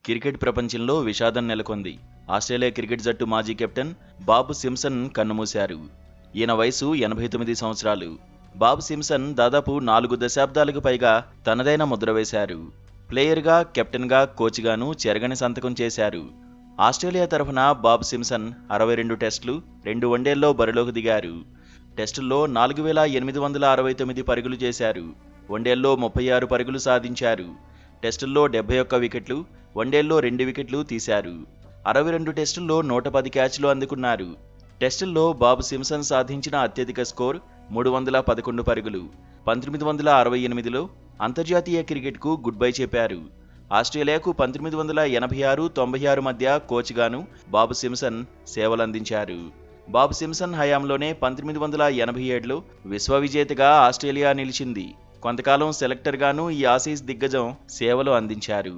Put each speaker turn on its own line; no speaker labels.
Cricket ప్రపంచంలో విషాదం నెలకొంది. ఆస్ట్రేలియా క్రికెట్ జట్టు మాజీ కెప్టెన్ బాబ్ సింప్సన్ కన్నుమూశారు. ఈయన వయసు 89 సంవత్సరాలు. బాబ్ సింప్సన్ దాదాపు 4 దశాబ్దాలకు పైగా తనదైన ముద్ర వేశారు. ప్లేయర్గా, కెప్టెన్గా, కోచ్గాను చెరగని సంతకం చేశారు. ఆస్ట్రేలియా తరఫున బాబ్ సింప్సన్ 62 టెస్టులు, 2 వన్డేల్లో బరిలోకి దిగారు. టెస్టుల్లో 4869 పరుగులు చేశారు. వన్డేల్లో 36 పరుగులు సాధించారు. టెస్టుల్లో 71 వికెట్లు, వన్డేల్లో 2 వికెట్లు తీశారు. 62 టెస్టుల్లో 110 క్యాచ్లు అందుకున్నారు. టెస్టుల్లో బాబ్ సింప్సన్ సాధించిన అత్యధిక స్కోర్ 311 పరుగులు. 1968లో అంతర్జాతీయ క్రికెట్కు గుడ్ బై చెప్పారు. ఆస్ట్రేలియాకు 1986-96 మధ్య కోచ్గాను బాబ్ సింప్సన్ సేవలందించారు. బాబ్ సింప్సన్ హయాంలోనే 1987లో విశ్వవిజేతగా ఆస్ట్రేలియా నిలిచింది. కొంతకాలం సెలెక్టర్గాను ఈ ఆసీస్ దిగ్గజం సేవలు అందించారు.